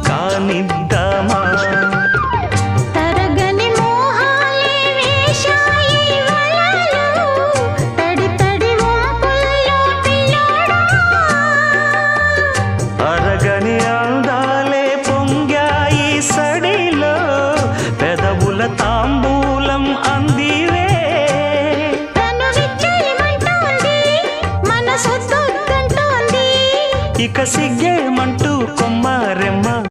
కానిద్దామా తరగని మోహాలే వేశాయి వలలు తడి తడి వంపుల్లో పిల్లోడా అరగని అందాలే పొంగాయి సడిలో పెదవుల తాంబూలం అందివే తను విచ్చేయమంటోంది మనసొద్దంటోంది ఇక సిగ్గే